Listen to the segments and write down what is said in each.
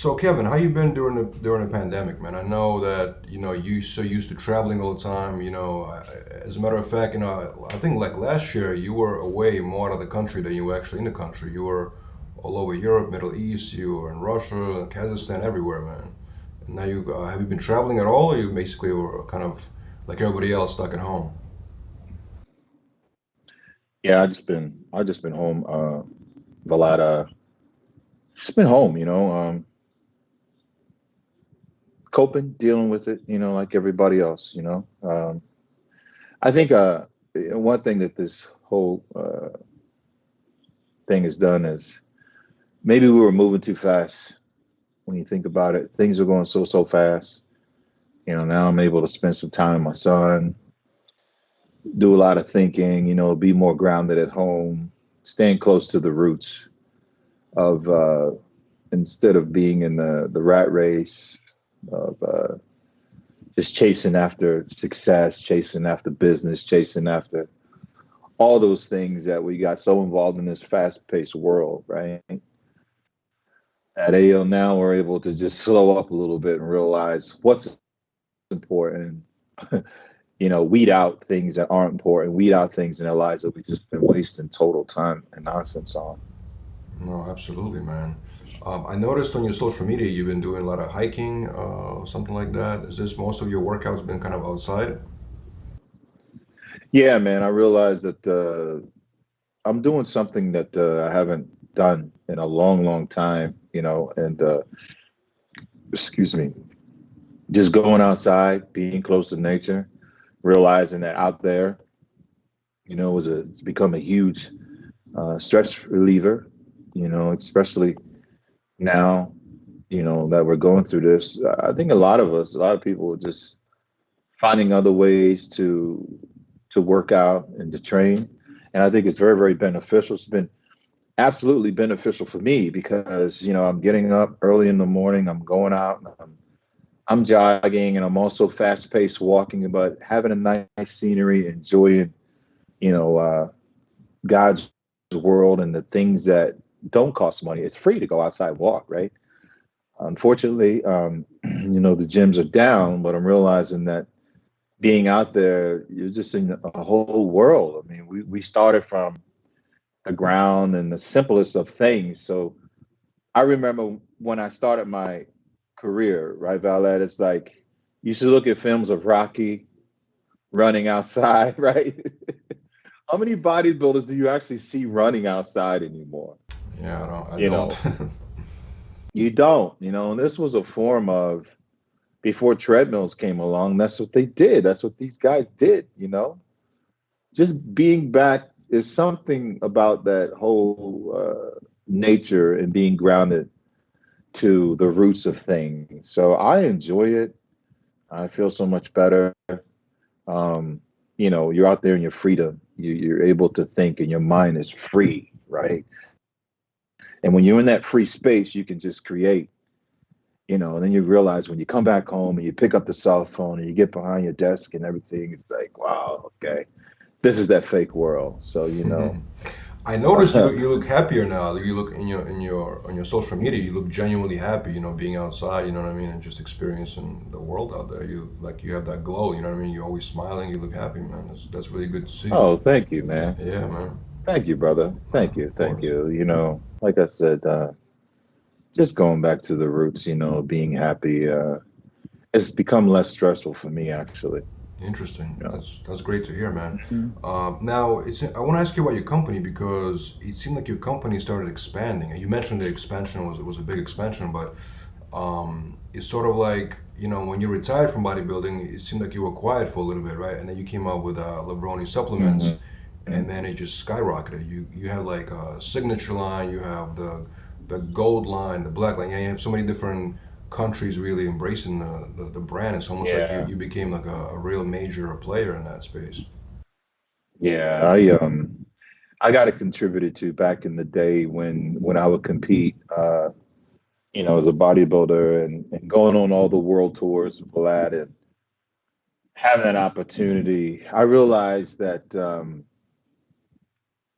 So Kevin, how you been during the pandemic, man? I know that you so used to traveling all the time. As a matter of fact, I think like last year you were away more out of the country than you were actually in the country. You were all over Europe, Middle East. You were in Russia, Kazakhstan, everywhere, man. And now you have you been traveling at all, or you basically were kind of like everybody else stuck at home? Yeah, I just been home, Valada. Just been home, coping, dealing with it, like everybody else, I think one thing that this whole thing has done is maybe we were moving too fast. When you think about it, things are going so fast. Now I'm able to spend some time with my son, do a lot of thinking, be more grounded at home, staying close to the roots of instead of being in the rat race of just chasing after success, chasing after business, chasing after all those things that we got so involved in this fast-paced world, right? At AO now, we're able to just slow up a little bit and realize what's important. Weed out things that aren't important, weed out things in our lives that we've just been wasting total time and nonsense on. No, absolutely, man. I noticed on your social media you've been doing a lot of hiking, something like that. Is this most of your workouts been kind of outside? Yeah, man, I realized that I'm doing something that I haven't done in a long time, and excuse me, just going outside, being close to nature, realizing that out there, it's become a huge stress reliever, especially now, that we're going through this. I think a lot of us, a lot of people are just finding other ways to work out and to train. And I think it's very, very beneficial. It's been absolutely beneficial for me because, I'm getting up early in the morning, I'm going out, and I'm jogging, and I'm also fast paced walking, but having a nice scenery, enjoying, you know, uh, God's world and the things that don't cost money. It's free to go outside and walk, right? Unfortunately, the gyms are down, but I'm realizing that being out there, you're just in a whole world. I mean, we started from the ground and the simplest of things. So I remember when I started my career, right, Valet, it's like you should look at films of Rocky running outside, right? How many bodybuilders do you actually see running outside anymore? Yeah, I don't. I You know, don't. you don't, and this was a form of before treadmills came along, that's what they did. That's what these guys did, Just being back is something about that whole nature and being grounded to the roots of things. So I enjoy it. I feel so much better. You're out there in your freedom. You're able to think and your mind is free, right? And when you're in that free space, you can just create, and then you realize when you come back home and you pick up the cell phone and you get behind your desk and everything, it's like, wow, okay, this is that fake world. So, I noticed you look happier now. You look in your on your social media. You look genuinely happy. Being outside. You know what I mean, and just experiencing the world out there. You have that glow. You know what I mean. You're always smiling. You look happy, man. That's really good to see. oh, thank you, man. Yeah, man. Thank you, brother. Thank you. Of Thank course. you. Like I said, just going back to the roots, being happy, it's become less stressful for me, actually. Interesting. You know. That's great to hear, man. Mhm. Now, I want to ask you about your company because it seemed like your company started expanding. And you mentioned the expansion was a big expansion, but it's sort of like when you retired from bodybuilding, it seemed like you were quiet for a little bit, right? And then you came out with Levrone supplements, Mhm. and then it just skyrocketed. You have like a signature line, you have the gold line, the black line. Yeah, you have so many different countries really embracing the brand. It's almost like you, Yeah. you became like a real major player in that space. Yeah. I got it contributed to back in the day when I would compete, as a bodybuilder and going on all the world tours for that and having that opportunity. I realized that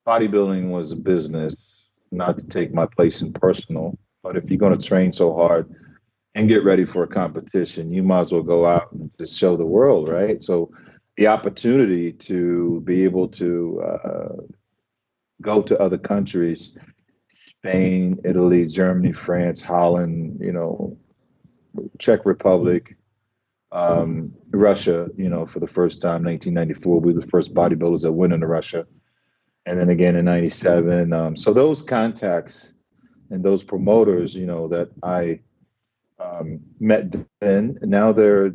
bodybuilding was a business, not to take my place in personal. But if you're going to train so hard and get ready for a competition, you might as well go out and just show the world, right? So the opportunity to be able to go to other countries, Spain, Italy, Germany, France, Holland, Czech Republic, Russia, for the first time, 1994, we were the first bodybuilders that went into Russia. And then again in 97. So those contacts and those promoters, that I met then, and now they're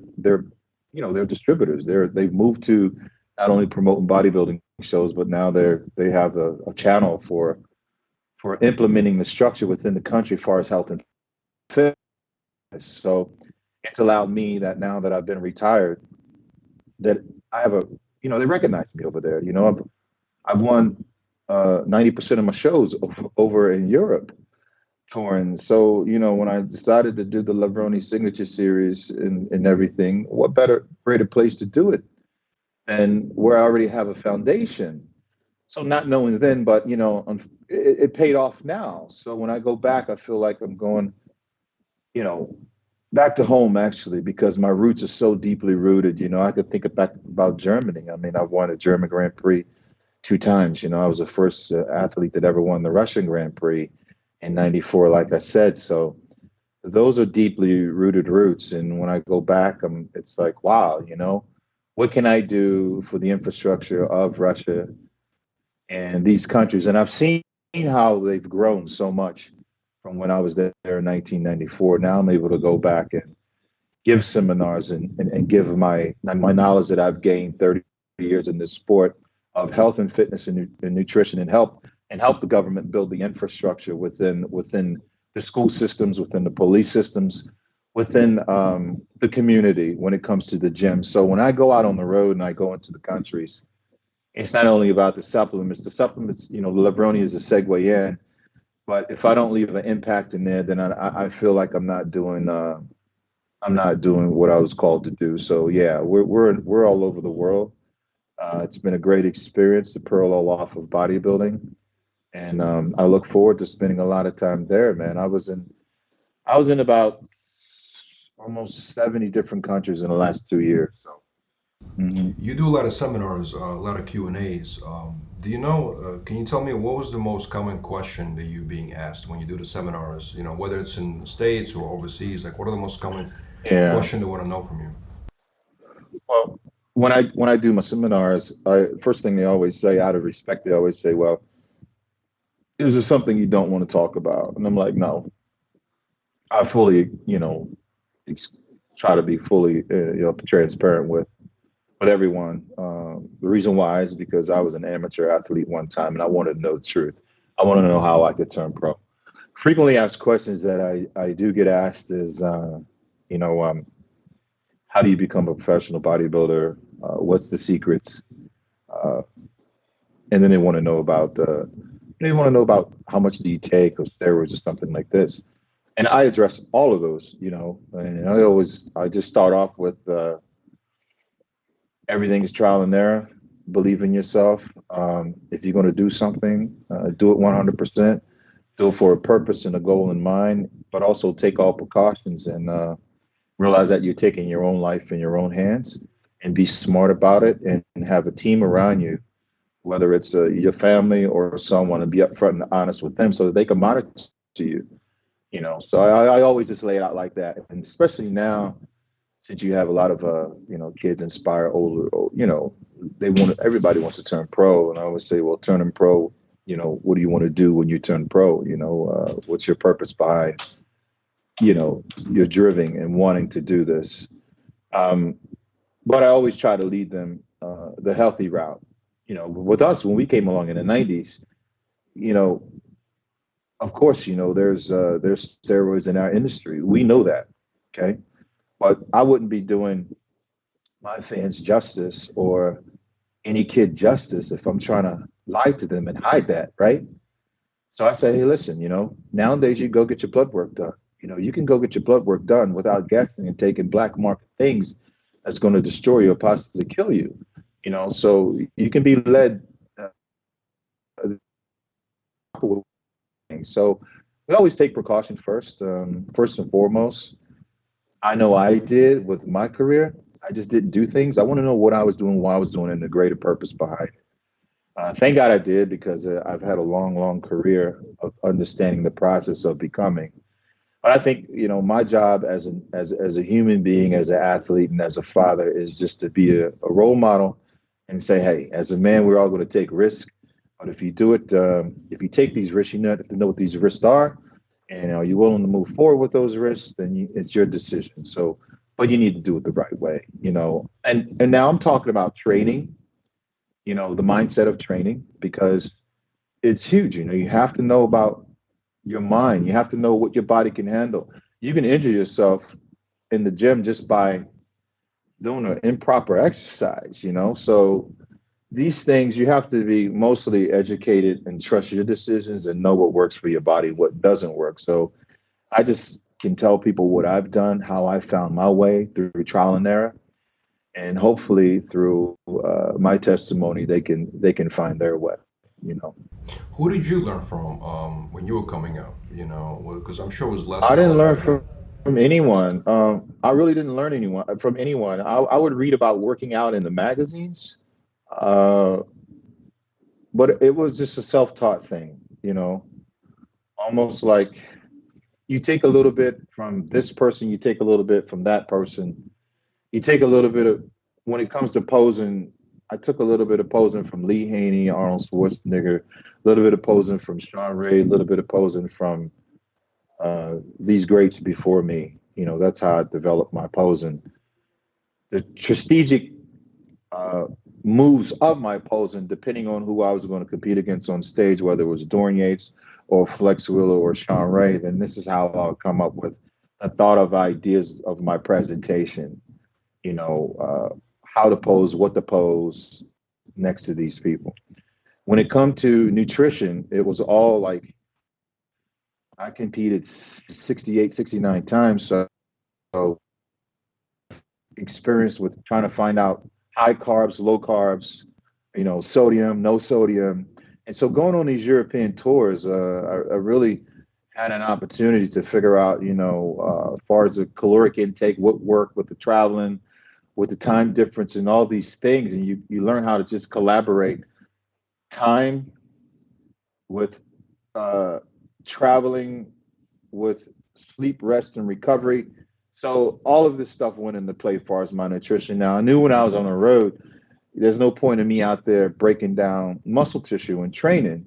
distributors. They've moved to not only promoting bodybuilding shows, but now they have a channel for implementing the structure within the country as far as health and fitness. So it's allowed me that now that I've been retired, that I have they recognize me over there. I've won 90% of my shows over in Europe touring. So, when I decided to do the Levrone Signature Series and everything, what greater place to do it than where I already have a foundation. So not knowing then, but, it paid off now. So when I go back, I feel like I'm going, you know, back to home actually, because my roots are so deeply rooted. I could think back about Germany. I mean, I've won a German Grand Prix 2 times. I was the first athlete that ever won the Russian Grand Prix in '94, like I said. So those are deeply rooted roots. And when I go back, it's like, wow, what can I do for the infrastructure of Russia and these countries? And I've seen how they've grown so much from when I was there in 1994. Now I'm able to go back and give seminars and give my knowledge that I've gained 30 years in this sport of health and fitness and nutrition, and help the government build the infrastructure within the school systems, within the police systems, within the community when it comes to the gym. So when I go out on the road and I go into the countries, it's not only about the supplements. The supplements, Levrone is a segue in, but if I don't leave an impact in there, then I feel like I'm not doing what I was called to do. So yeah, we're all over the world. It's been a great experience to parallel off of bodybuilding, and I look forward to spending a lot of time there, man. I was in about almost 70 different countries in the last 2 years. So mhm. You do a lot of seminars, a lot of Q and A's. Do you know? Can you tell me what was the most common question that you being asked when you do the seminars? Whether it's in the States or overseas. Like, what are the most common Yeah. question they want to know from you? Well, when I do my seminars, first thing they always say, out of respect, they always say, "Well, is there something you don't want to talk about?" And I'm like, "No, I fully, ex- try to be fully, transparent with everyone. The reason why is because I was an amateur athlete one time, and I wanted to know the truth. I want to know how I could turn pro. Frequently asked questions that I do get asked is, you know, um, how do you become a professional bodybuilder? What's the secrets? Uh, and then they want to know about how much do you take of steroids or something like this. And I address all of those, and I just start off with everything is trial and error. Believe in yourself. If you're going to do something, do it 100%. Do it for a purpose and a goal in mind, but also take all precautions and realize that you're taking your own life in your own hands, and be smart about it, and have a team around you, whether it's your family or someone, and be upfront and honest with them so that they can monitor you. So I always just lay it out like that, and especially now, since you have a lot of kids inspire older, everybody wants to turn pro, and I always say, well, turning pro, what do you want to do when you turn pro? What's your purpose behind your driven and wanting to do this? um, but I always try to lead them the healthy route. With us, when we came along in the '90s, you know of course, there's steroids in our industry, we know that. Okay, but I wouldn't be doing my fans justice or any kid justice if I'm trying to lie to them and hide that, right? So I say, hey, listen, nowadays you go get your blood work done. You can go get your blood work done without guessing and taking black market things that's going to destroy you or possibly kill you. So you can be led. So we always take precaution first. First and foremost, I know I did with my career. I just didn't do things. I want to know what I was doing, why I was doing it, and the greater purpose behind it. Thank God I did because I've had a long, long career of understanding the process of becoming. But I think my job as a human being, as an athlete, and as a father is just to be a role model and say, hey, as a man, we're all going to take risks. But if you do it, if you take these risks, you have to know what these risks are, and are you willing to move forward with those risks? Then it's your decision. So, but you need to do it the right way, And now I'm talking about training, the mindset of training because it's huge. You have to know about your mind. You have to know what your body can handle. You can injure yourself in the gym just by doing an improper exercise. So these things you have to be mostly educated and trust your decisions and know what works for your body, what doesn't work. So I just can tell people what I've done, how I found my way through trial and error, and hopefully through my testimony, they can find their way. You know, Who did you learn from when you were coming up? Because I'm sure it was less I didn't knowledge learn back then. from anyone. I really didn't learn anyone from anyone. I would read about working out in the magazines, uh, but it was just a self-taught thing. Almost like you take a little bit from this person, you take a little bit from that person, you take a little bit of when it comes to posing. I took a little bit of posing from Lee Haney, Arnold Schwarzenegger, a little bit of posing from Sean Ray, a little bit of posing from these greats before me. That's how I developed my posing. The strategic uh, moves of my posing, depending on who I was going to compete against on stage, whether it was Dorian Yates or Flex Wheeler or Sean Ray, then this is how I'll come up with a thought of ideas of my presentation. How to pose, what to pose next to these people. When it come to nutrition, it was all like I competed 68, 69 times. So experience with trying to find out high carbs, low carbs, sodium, no sodium. And so going on these European tours, I really had an opportunity to figure out, as far as the caloric intake, what worked with the traveling, with the time difference and all these things. And you learn how to just collaborate time with uh, traveling, with sleep, rest, and recovery. So all of this stuff went into play as far as my nutrition. Now I knew when I was on the road, there's no point in me out there breaking down muscle tissue and training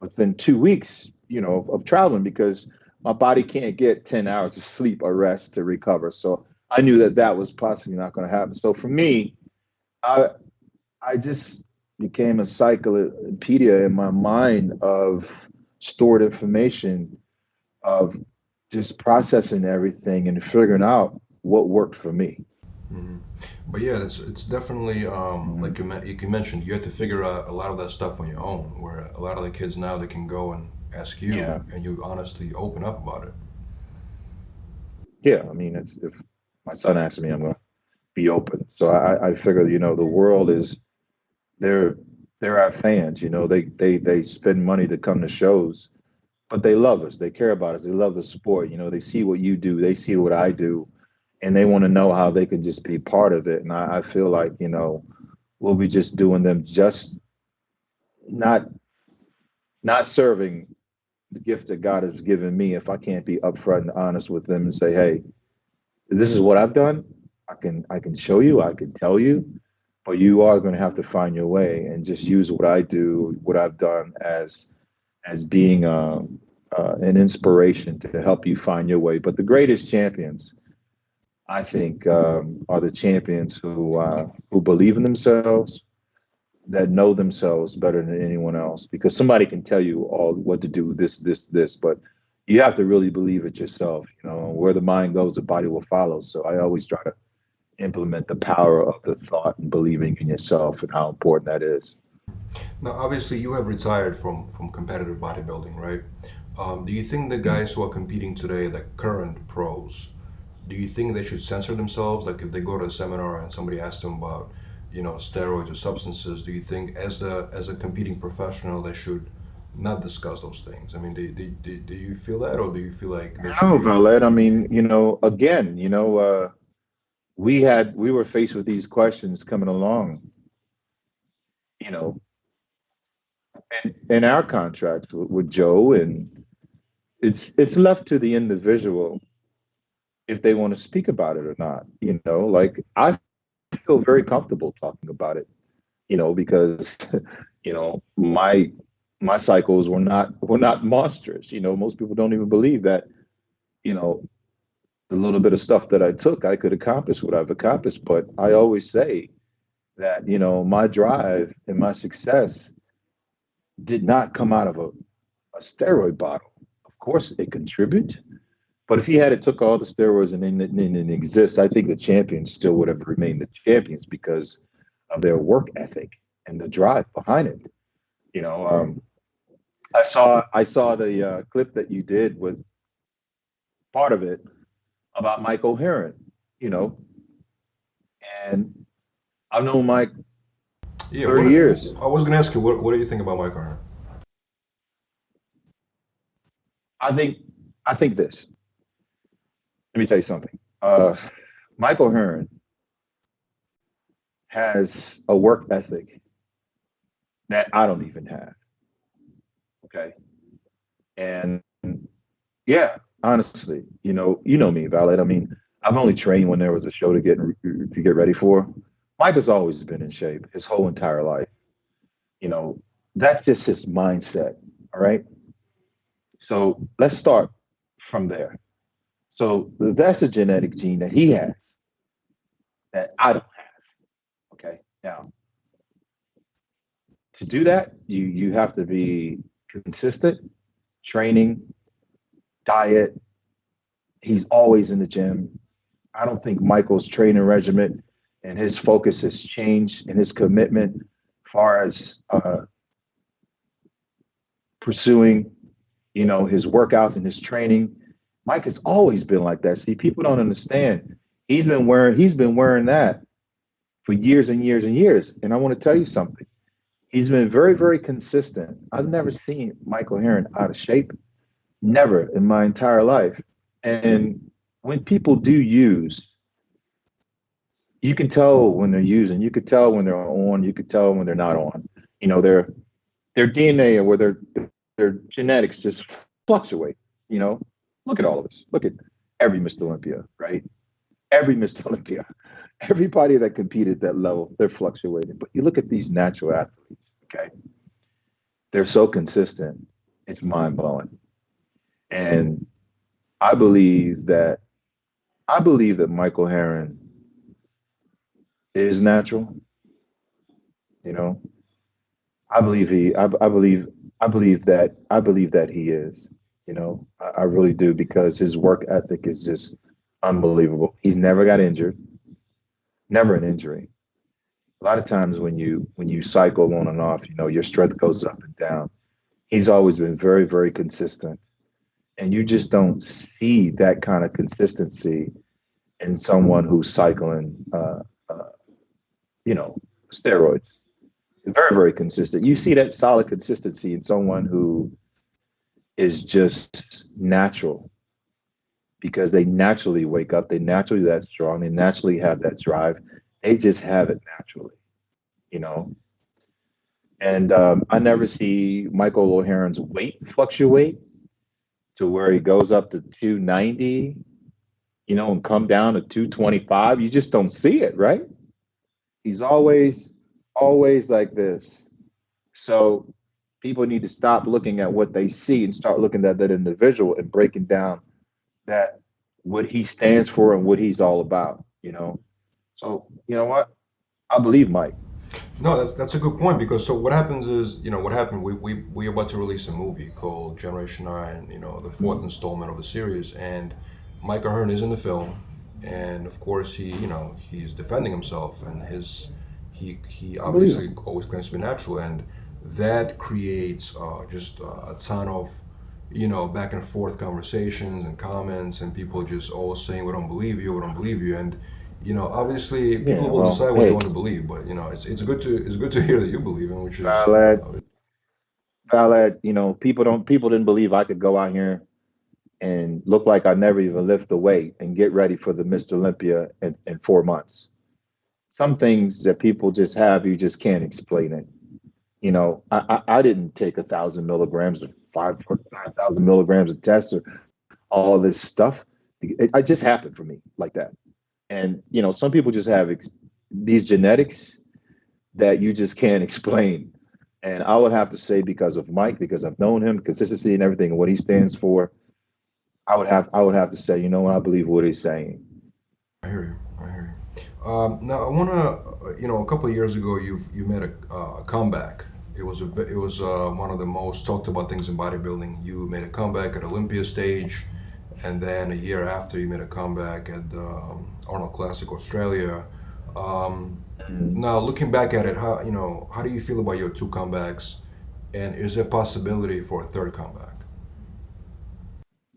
within 2 weeks, of traveling because my body can't get 10 hours of sleep or rest to recover. So I knew that was possibly not going to happen. So for me, I I just became a cyclopedia in my mind of stored information of just processing everything and figuring out what worked for me. Hmm. But yeah, it's definitely Mhm. like you mentioned, you had to figure out a lot of that stuff on your own. Where a lot of the kids now they can go and ask you, Yeah, and you honestly open up about it. yeah. I mean, it's if my son asks me, I'm gonna be open. So I figure, the world is they're they're our fans. They spend money to come to shows, but they love us. They care about us. They love the sport. They see what you do. They see what I do, and they want to know how they can just be part of it. And I feel like we'll be just doing them just not not serving the gift that God has given me if I can't be upfront and honest with them and say, hey, this is what I've done. I can show you. I can tell you. But you are going to have to find your way and just use what I do, what I've done as being an inspiration to help you find your way. But the greatest champions, I think, are the champions who believe in themselves, that know themselves better than anyone else. Because somebody can tell you all what to do, this, but you have to really believe it yourself. Where the mind goes, the body will follow. So I always try to implement the power of the thought and believing in yourself and how important that is. Now, obviously, you have retired from competitive bodybuilding, right? Do you think the guys who are competing today, the current pros, do you think they should censor themselves? Like if they go to a seminar and somebody asks them about, steroids or substances, do you think as a competing professional they should not discuss those things. I mean, do you feel that, or do you feel like there should No, be? Valet. I mean, again, we were faced with these questions coming along, you know, in our contracts with Joe, and it's left to the individual if they want to speak about it or not. Like I feel very comfortable talking about it, because my cycles were not monstrous. Most people don't even believe that, you know, the little bit of stuff that I took, I could accomplish what I've accomplished. But I always say that, my drive and my success did not come out of a steroid bottle. Of course, it contribute, but if he had took all the steroids and didn't exist, I think the champions still would have remained the champions because of their work ethic and the drive behind it. You know, I saw the clip that you did with part of it about Mike O'Heron. You know, and I've known Mike Yeah, 30 years. I was gonna ask you, what do you think about Mike Arner? I think I think this. Let me tell you something. Mike O'Heron has a work ethic that I don't even have. Okay. And yeah, honestly, you know me, Valet. I mean, I've only trained when there was a show to get ready for. Mike has always been in shape his whole entire life. You know, that's just his mindset. All right. So let's start from there. So that's a genetic gene that he has that I don't have. Okay. Now, to do that, you have to be consistent, training, diet. He's always in the gym. I don't think Michael's training regimen and his focus has changed and his commitment as far as pursuing, his workouts and his training. Mike has always been like that. See, people don't understand. He's been wearing that for years and years and years. And I want to tell you something. He's been very, very consistent. I've never seen Michael Heron out of shape. Never in my entire life. And when people do use, you can tell when they're using. You could tell when they're on. You could tell when they're not on. Their DNA or their genetics just fluctuate. You know, look at all of us. Look at every Mr. Olympia, right? Every Mr. Olympia, everybody that competed at that level, they're fluctuating. But you look at these natural athletes, okay? They're so consistent. It's mind blowing. And I believe that Michael Heron is natural. You know, I believe that he is. I really do because his work ethic is just unbelievable. He's never got injured, never an injury. A lot of times when you cycle on and off, your strength goes up and down. He's always been very, very consistent, and you just don't see that kind of consistency in someone who's cycling, uh, you know, steroids. Very, very consistent. You see that solid consistency in someone who is just natural because they naturally wake up, they naturally that strong, they naturally have that drive. They just have it naturally, you know. And I never see Michael O'Heron's weight fluctuate to where he goes up to 290, and come down to 225. You just don't see it, right? He's always like this. So people need to stop looking at what they see and start looking at that individual and breaking down that what he stands for and what he's all about. So you know what? I believe Mike. No, that's a good point because so what happens is, what happened, we about to release a movie called Generation 9, the fourth Mhm. installment of the series, and Mike Ahern is in the film, and of course he's defending himself, and he I believe obviously him. always claims to be natural, and that creates just a ton of back and forth conversations and comments, and people just always saying, "We don't believe you, we don't believe you," and obviously people Yeah. will Well, decide what they hey, want to believe, but it's good to hear that you believe in, which is Valad, valid. You know, people didn't believe I could go out here and look like I never even lift the weight and get ready for the Mr. Olympia in 4 months. Some things that people just have, you just can't explain it. You know, I didn't take 1,000 milligrams or 5,000 milligrams of tests or all this stuff. It just happened for me like that. And you know, some people just have these genetics that you just can't explain. And I would have to say, because of Mike, because I've known him, consistency and everything, and what he stands for, I would have to say, you know what, I believe what he's saying. I hear you. I hear you. Now I want to, a couple of years ago, you made a comeback. It was one of the most talked about things in bodybuilding. You made a comeback at Olympia stage, and then a year after, you made a comeback at the Arnold Classic Australia. Um, Mhm. Now looking back at it, how do you feel about your two comebacks, and is there a possibility for a third comeback?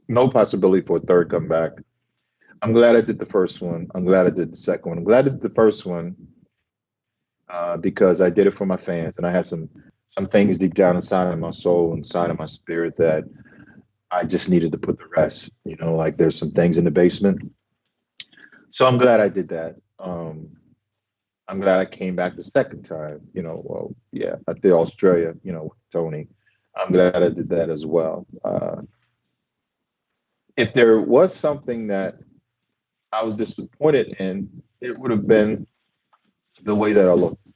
No possibility for a third comeback. I'm glad I did the first one. I'm glad I did the second one. I'm glad I did the first one because I did it for my fans, and I had some things deep down inside of my soul, inside of my spirit, that I just needed to put the rest. You know, like there's some things in the basement. So I'm glad I did that. I'm glad I came back the second time. You know, well, yeah, I did Australia. You know, with Tony. I'm glad I did that as well. If there was something that I was disappointed in, it would have been the way that I looked.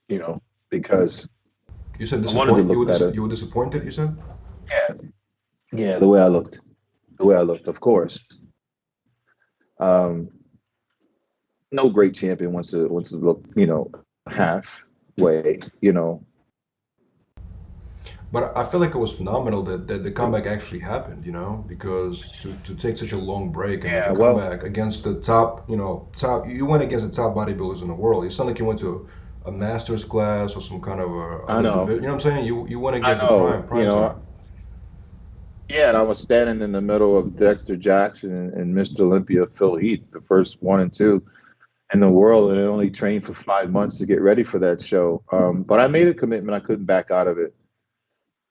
You know, because You said I wanted to disappoint. look better. You were disappointed. You said. Yeah, yeah, the way I looked, the way I looked. Of course, um, no great champion wants to look, you know, halfway. You know, But I feel like it was phenomenal that the comeback actually happened, because to take such a long break and make a yeah. Well, comeback against the top, you went against the top bodybuilders in the world. It's not like you went to a master's class or some kind of I other know, division. You know what I'm saying? You went I against the know. You prime know, time. yeah. And I was standing in the middle of Dexter Jackson and Mr. Olympia Phil Heath, the first one and two in the world, and I only trained for 5 months to get ready for that show. But I made a commitment. I couldn't back out of it.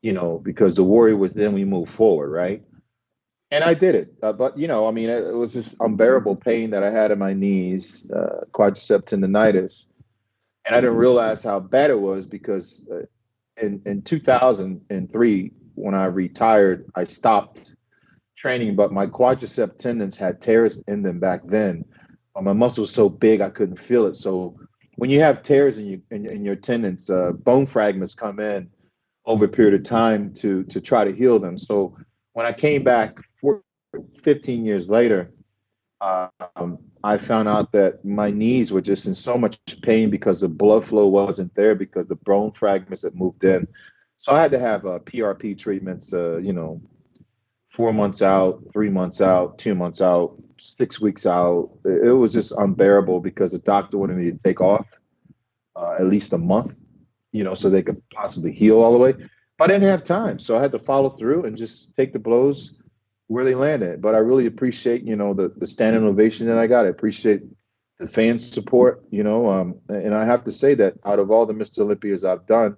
You know, because the warrior within, we move forward, right? And I did it. But you know, I mean, it was this unbearable pain that I had in my knees, quadricep tendonitis, and I didn't realize how bad it was because in 2003, when I retired, I stopped training, but my quadricep tendons had tears in them back then. My muscle was so big I couldn't feel it. So when you have tears in your tendons, bone fragments come in over a period of time to try to heal them. So when I came back 15 years later, I found out that my knees were just in so much pain because the blood flow wasn't there because the bone fragments had moved in. So I had to have PRP treatments, 4 months out, 3 months out, 2 months out, 6 weeks out. It was just unbearable because the doctor wanted me to take off at least a month, you know, so they could possibly heal all the way. But I didn't have time, so I had to follow through and just take the blows where they landed. But I really appreciate, you know, the standing ovation that I got. I appreciate the fan support, you know, and I have to say that out of all the Mr. Olympias I've done,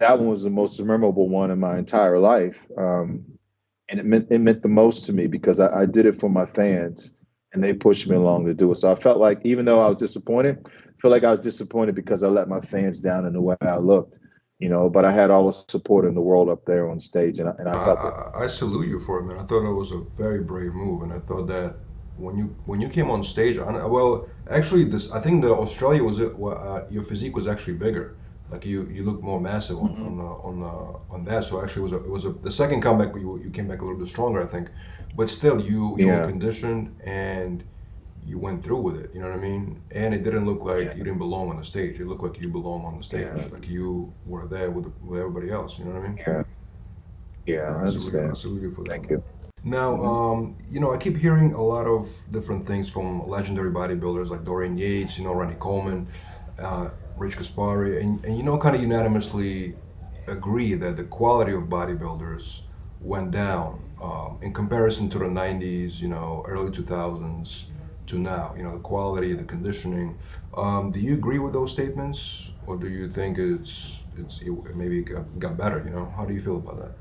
that one was the most memorable one in my entire life. And it meant the most to me because I did it for my fans and they pushed me along to do it. So I felt like even though I was disappointed, I feel like I was disappointed because I let my fans down in the way I looked, you know. But I had all the support in the world up there on stage, and I I, felt it. I salute you for it, man. I thought that was a very brave move, and I thought that when you came on stage, well, actually, this I think the Australia was it. Your physique was actually bigger. Like you looked more massive Mhm. on that. So actually, it was the second comeback. You came back a little bit stronger, I think, but still, you were Yeah, conditioned and you went through with it. You know what I mean? And it didn't look like yeah, you didn't belong on the stage. It looked like you belong on the stage. yeah, Like you were there with everybody else. You know what I mean? yeah, yeah. I I understand. salute you for that, Thank man. you. Now, Hmm. I keep hearing a lot of different things from legendary bodybuilders like Dorian Yates, Ronnie Coleman, uh, Rich Kaspari, and kind of unanimously agree that the quality of bodybuilders went down in comparison to the 90s, early 2000s to now. The quality, the conditioning. Do you agree with those statements, or do you think it maybe got better. You know, how do you feel about that?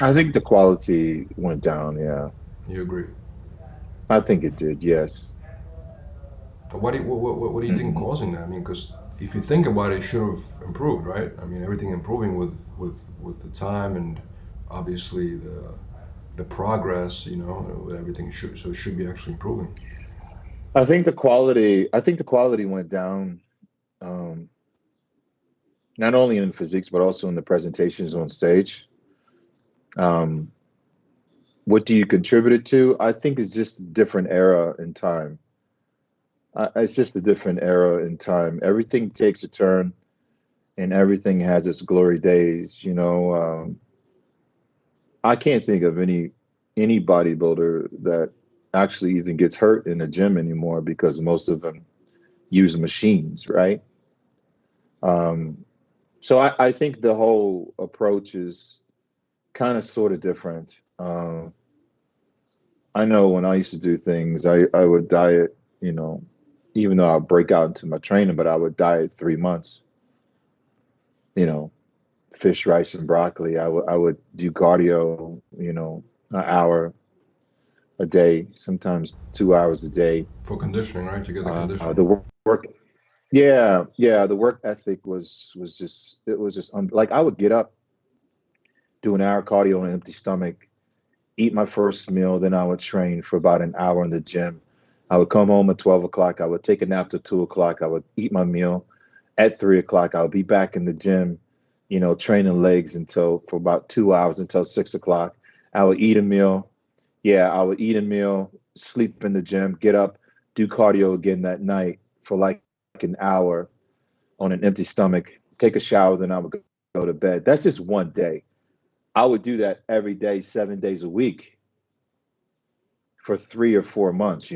I think the quality went down. Yeah, You agree? I think it did. Yes. What do you think Hmm. causing that? I mean, because if you think about it, it should have improved, right? I mean, everything improving with the time and obviously the progress. You know, with everything should so it should be actually improving. I think the quality. I think the quality went down. Um, Not only in physiques but also in the presentations on stage. Um, what do you contribute it to? I think it's just a different era in time. It's just a different era in time. Everything takes a turn, and everything has its glory days. I can't think of any bodybuilder that actually even gets hurt in the gym anymore because most of them use machines, right? Um, so I think the whole approach is kind of sort of different. I know when I used to do things, I would diet, even though I'd break out into my training, but I would diet 3 months, you know, fish, rice, and broccoli. I would do cardio, an hour a day, sometimes 2 hours a day. For conditioning, right? You get the conditioning. The work, yeah, the work ethic was just it was just like I would get up, do an hour cardio on an empty stomach, eat my first meal, then I would train for about an hour in the gym. I would come home at 12 o'clock. I would take a nap till 2 o'clock. I would eat my meal at 3 o'clock. I would be back in the gym, training legs until for about 2 hours until 6 o'clock. I would eat a meal. Yeah, I would eat a meal, sleep in the gym, get up, do cardio again that night for like an hour on an empty stomach, take a shower, then I would go to bed. That's just one day. I would do that every day, 7 days a week for 3 or 4 months.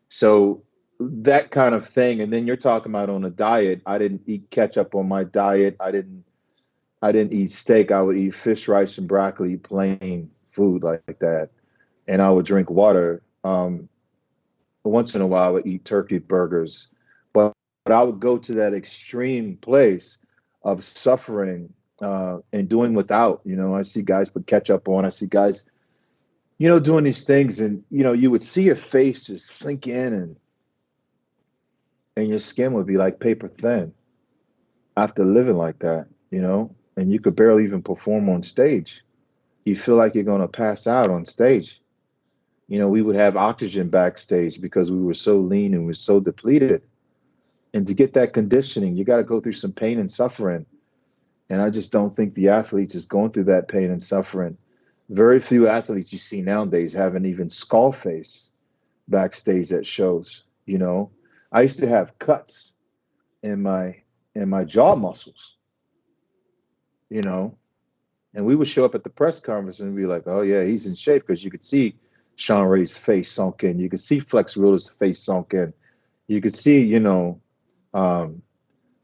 So that kind of thing. And then you're talking about on a diet. I didn't eat ketchup on my diet. I didn't eat steak. I would eat fish, rice, and broccoli, plain food like that. And I would drink water. Once in a while I would eat turkey burgers. But I would go to that extreme place of suffering and doing without. I see guys put ketchup on. I see guys doing these things, and you would see your face just sink in, and your skin would be like paper thin after living like that, and you could barely even perform on stage. You feel like you're going to pass out on stage. We would have oxygen backstage because we were so lean and we were so depleted. And to get that conditioning, you got to go through some pain and suffering. And I just don't think the athletes is going through that pain and suffering. Very few athletes you see nowadays have an even skull face backstage at shows. I used to have cuts in my jaw muscles, you know, and we would show up at the press conference and be like, "Oh yeah, he's in shape," because you could see Sean Ray's face sunk in, you could see Flex Wheeler's face sunk in, you could see, um,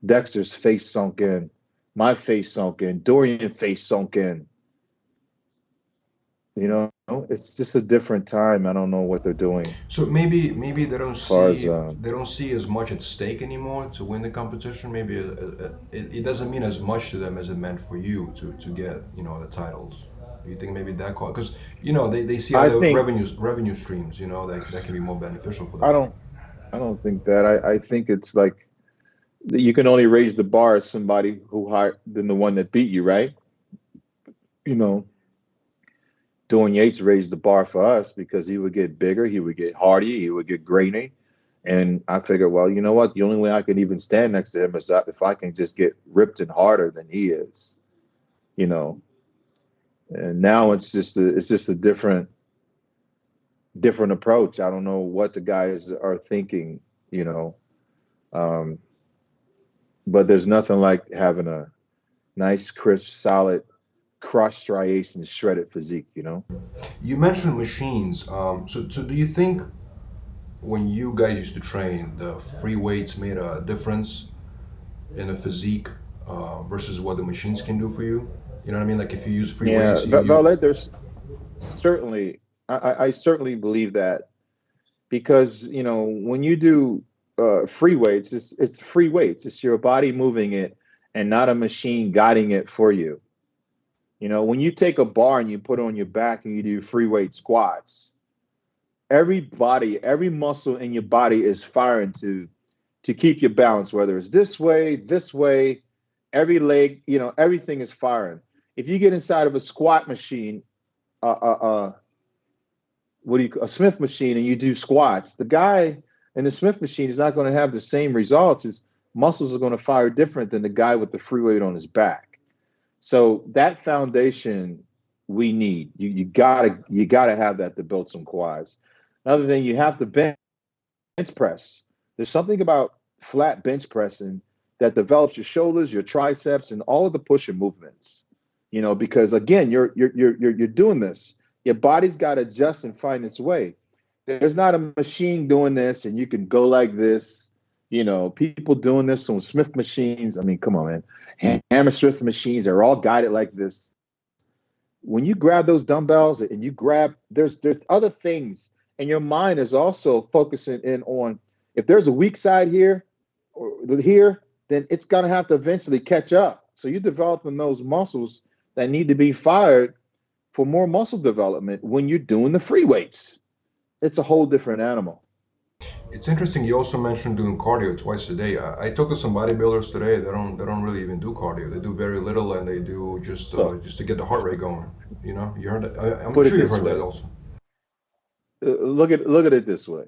Dexter's face sunk in, my face sunk in, Dorian face sunk in. You know, it's just a different time. I don't know what they're doing So maybe as far as they don't see as much at stake anymore to win the competition. Maybe it doesn't mean as much to them as it meant for you to get the titles. Do you think maybe that because they see I other think revenue streams that can be more beneficial for I them. don't I don't think that. I think it's like you can only raise the bar as somebody who higher than the one that beat you, right? You know, Dorian Yates raised the bar for us because he would get bigger, he would get hardy, he would get grainy. And I figured, well, you know what? The only way I can even stand next to him is that if I can just get ripped and harder than he is, you know. And now it's just a different approach. I don't know what the guys are thinking, you know. Um, but there's nothing like having a nice, crisp, solid, cross striation, shredded physique. You mentioned machines. So do you think when you guys used to train, the free weights made a difference in a physique versus what the machines can do for you? You know what I mean? Like if you use free Yeah, weights, you Valet, there's certainly, I certainly believe that because, when you do free weights, it's free weights. It's your body moving it and not a machine guiding it for you. You know, when you take a bar and you put it on your back and you do free weight squats, every muscle in your body is firing to keep your balance, whether it's this way, every leg, you know, everything is firing. If you get inside of a squat machine, a Smith machine, and you do squats, the guy in the Smith machine is not going to have the same results. His muscles are going to fire different than the guy with the free weight on his back. So that foundation we need. You gotta have that to build some quads. Another thing, you have to bench press. There's something about flat bench pressing that develops your shoulders, your triceps, and all of the pusher movements. You know, because again, you're doing this. Your body's got to adjust and find its way. There's not a machine doing this, and you can go like this. You know, people doing this on Smith machines. I mean, come on, man. Hammer Smith machines are all guided like this. When you grab those dumbbells and you grab, there's other things, and your mind is also focusing in on, if there's a weak side here or here, then it's gonna have to eventually catch up. So you're developing those muscles that need to be fired for more muscle development when you're doing the free weights. It's a whole different animal. It's interesting. You also mentioned doing cardio twice a day. I talked to some bodybuilders today. They don't really even do cardio. They do very little, and they do So just to get the heart rate going. You know, you heard that. I'm put it sure you've this heard that way. also. Look at it this way.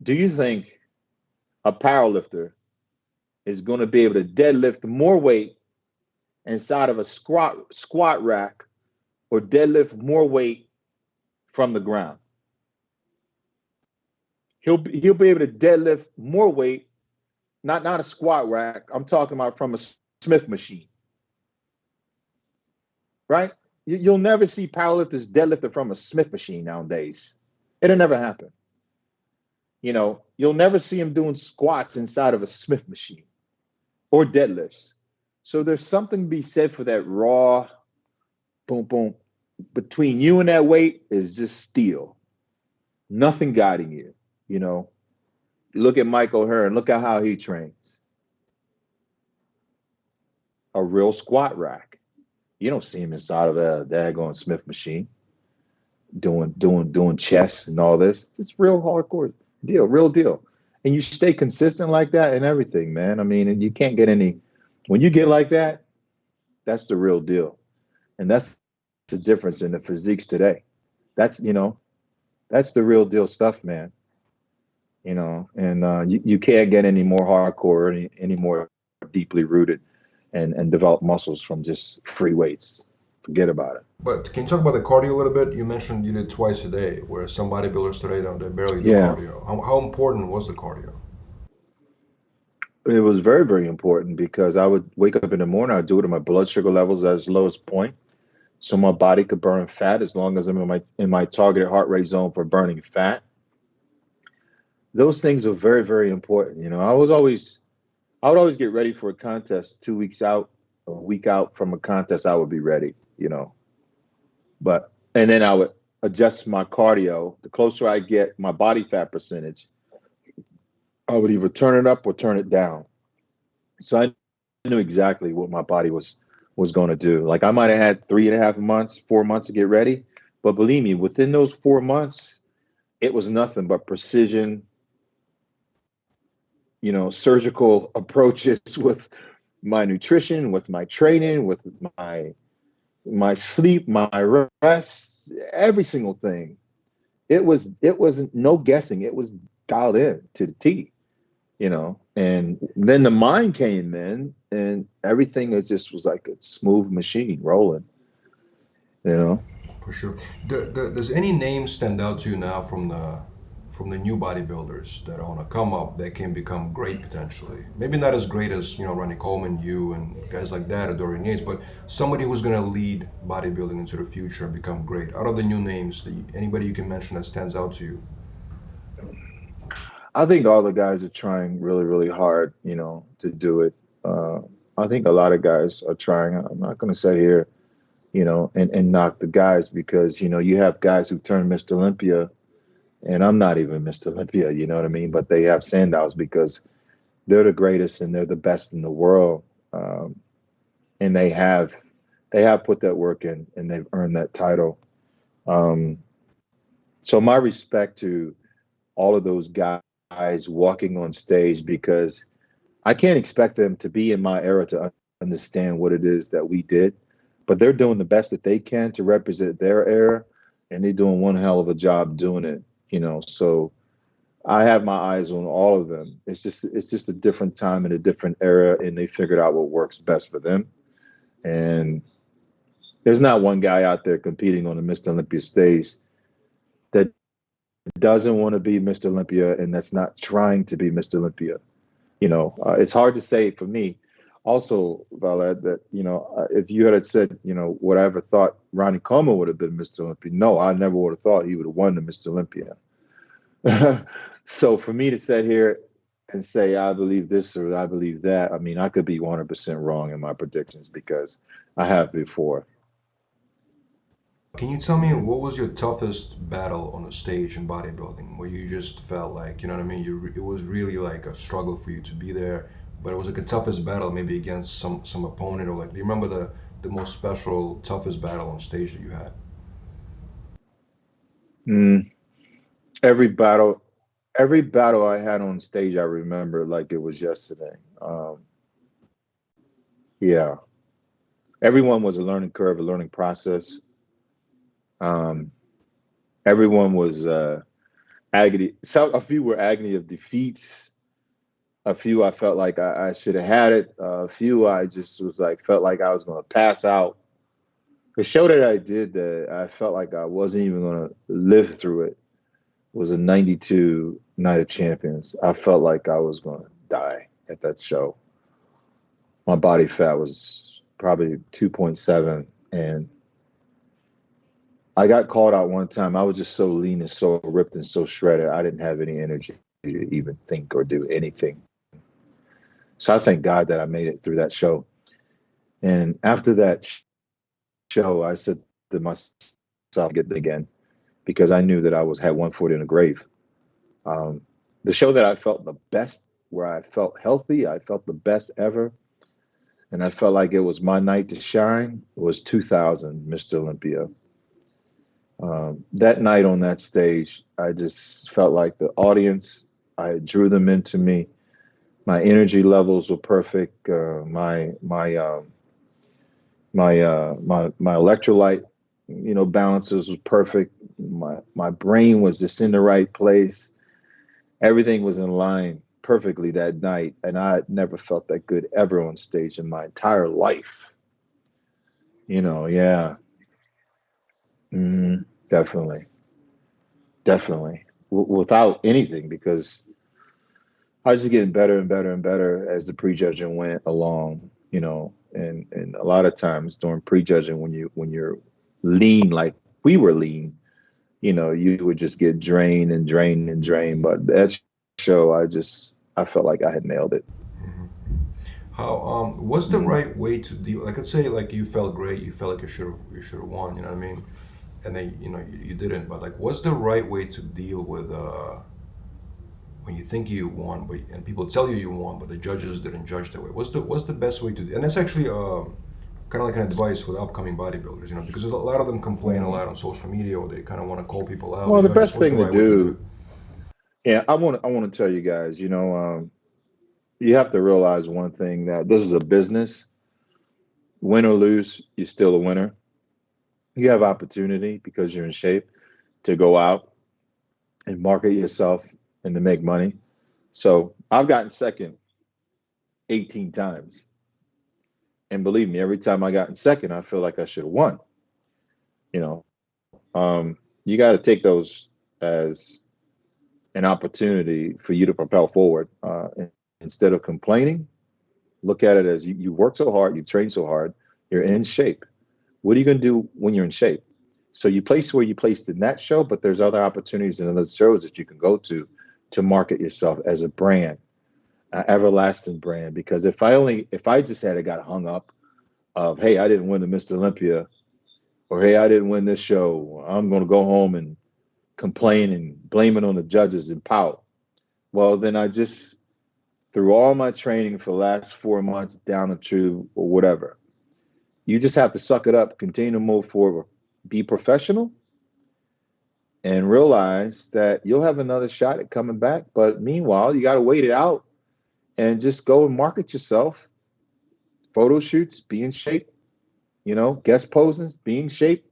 Do you think a powerlifter is going to be able to deadlift more weight inside of a squat rack or deadlift more weight from the ground? He'll be able to deadlift more weight, not a squat rack. I'm talking about from a Smith machine, right? You'll never see powerlifters deadlifted from a Smith machine nowadays. It'll never happen. You know, you'll never see him doing squats inside of a Smith machine or deadlifts. So there's something to be said for that raw boom, boom. Between you and that weight is just steel. Nothing guiding you, you know. Look at Mike O'Hearn. Look at how he trains. A real squat rack. You don't see him inside of a daggone Smith machine doing chest and all this. It's real hardcore deal, real deal. And you stay consistent like that and everything, man. I mean, and you can't get any. When you get like that, that's the real deal, and that's the difference in the physiques today. That's that's the real deal stuff, man. You know, and you can't get any more hardcore, any more deeply rooted, and develop muscles from just free weights. Forget about it. But can you talk about the cardio a little bit? You mentioned you did twice a day, where some bodybuilders today don't they barely do Yeah, cardio. How important was the cardio? it was very, very important because I would wake up in the morning, I'd do it at my blood sugar levels at its lowest point, so my body could burn fat as long as I'm in my targeted heart rate zone for burning fat. Those things are very, very important. You know, I would always get ready for a contest 2 weeks out, a week out from a contest. I would be ready. You know, but and then I would adjust my cardio. The closer I get my body fat percentage, I would either turn it up or turn it down. So I knew exactly what my body was going to do. Like I might have had 3.5 months, 4 months to get ready, but believe me, within those 4 months, it was nothing but precision, surgical approaches with my nutrition, with my training, with my sleep, my rest, every single thing. It wasn't no guessing. It was dialed in to the T, And then the mind came in, and everything was like a smooth machine rolling, you know. For sure. Does any name stand out to you now from the new bodybuilders that are on a come up that can become great potentially? Maybe not as great as Ronnie Coleman, you, and guys like that, or Dorian Yates, but somebody who's going to lead bodybuilding into the future and become great. Out of the new names, anybody you can mention that stands out to you? I think all the guys are trying really, really hard, to do it. I think a lot of guys are trying. I'm not going to sit here, and knock the guys because, you have guys who turn Mr. Olympia, and I'm not even Mr. Olympia, you know what I mean? But they have Sandals because they're the greatest and they're the best in the world. And they have put that work in and they've earned that title. Um, so my respect to all of those guys walking on stage, because I can't expect them to be in my era to understand what it is that we did, but they're doing the best that they can to represent their era, and they're doing one hell of a job doing it. So I have my eyes on all of them. It's just a different time and a different era, and they figured out what works best for them. And there's not one guy out there competing on the Mr. Olympia stage that doesn't want to be Mr. Olympia and that's not trying to be Mr. Olympia. It's hard to say for me. Also, Valad, that if you had said would I ever thought Ronnie Coleman would have been Mr. Olympia? No, I never would have thought he would have won the Mr. Olympia. So for me to sit here and say I believe this or I believe that, I mean, I could be 100% wrong in my predictions because I have before. Can you tell me what was your toughest battle on the stage in bodybuilding, where you just felt like, you know what I mean? It was really like a struggle for you to be there, but it was like a toughest battle, maybe against some opponent, or like, do you remember the most special, toughest battle on stage that you had? Mm, every battle, every battle I had on stage, I remember like it was yesterday. Yeah, everyone was a learning curve, a learning process. Um, everyone was agony. So a few were agony of defeats. A few I felt like I should have had it. A few I just was like felt like I was going to pass out. The show that I did that I felt like I wasn't even going to live through it was a '92 Night of Champions. I felt like I was going to die at that show. My body fat was probably 2.7, and I got called out one time. I was just so lean and so ripped and so shredded. I didn't have any energy to even think or do anything. So I thank God that I made it through that show. And after that show, I said to myself, get again, because I knew that I was had one foot in the grave. Um, the show that I felt the best, where I felt healthy, I felt the best ever, and I felt like it was my night to shine, was 2000 Mr. Olympia. That night on that stage, I just felt like the audience, I drew them into me. My energy levels were perfect. My electrolyte, balances was perfect. My brain was just in the right place. Everything was in line perfectly that night, and I had never felt that good ever on stage in my entire life. Yeah. Definitely, definitely. Without anything, because I was just getting better and better and better as the prejudging went along. And a lot of times during prejudging, when you're lean like we were lean, you would just get drained and drained and drained. But that show, I felt like I had nailed it. Hmm. How what's the Mm. right way to deal? Like, let's say like you felt great, you felt like you should have won, you know what I mean? And then you didn't. But like, what's the right way to deal with when you think you won, but and people tell you won, but the judges didn't judge that way? What's the best way to? And that's actually kind of like an advice for the upcoming bodybuilders, because a lot of them complain a Mm. lot on social media, or they kind of want to call people out, the Well, the judges. best What's the thing to right way to do it? do, yeah, I want to tell you guys, you have to realize one thing, that this is a business. Win or lose, you're still a winner. You have opportunity because you're in shape to go out and market yourself and to make money. So I've gotten second 18 times. And believe me, every time I got in second, I feel like I should have won. You know, you got to take those as an opportunity for you to propel forward. Instead of complaining, look at it as you work so hard, you train so hard, you're in shape. What are you going to do when you're in shape? So you place where you placed in that show, but there's other opportunities and other shows that you can go to market yourself as a brand, an everlasting brand. Because if I just had got hung up of, hey, I didn't win the Mr. Olympia, or hey, I didn't win this show, I'm going to go home and complain and blame it on the judges and pout. Well, then through all my training for the last 4 months down the tube or whatever. You just have to suck it up, continue to move forward, be professional, and realize that you'll have another shot at coming back. But meanwhile, you got to wait it out and just go and market yourself. Photo shoots, be in shape, guest posings, be in shape,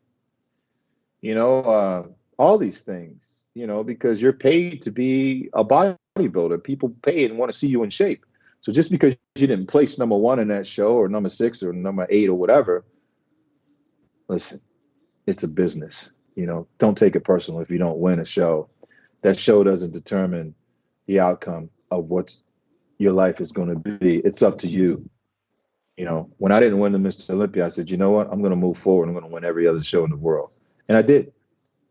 all these things, because you're paid to be a bodybuilder. People pay and want to see you in shape. So just because you didn't place number 1 in that show or number 6 or number 8 or whatever, listen, it's a business. Don't take it personal if you don't win a show. That show doesn't determine the outcome of what your life is going to be. It's up to you. When I didn't win the Mr. Olympia, I said, you know what? I'm going to move forward. I'm going to win every other show in the world. And I did.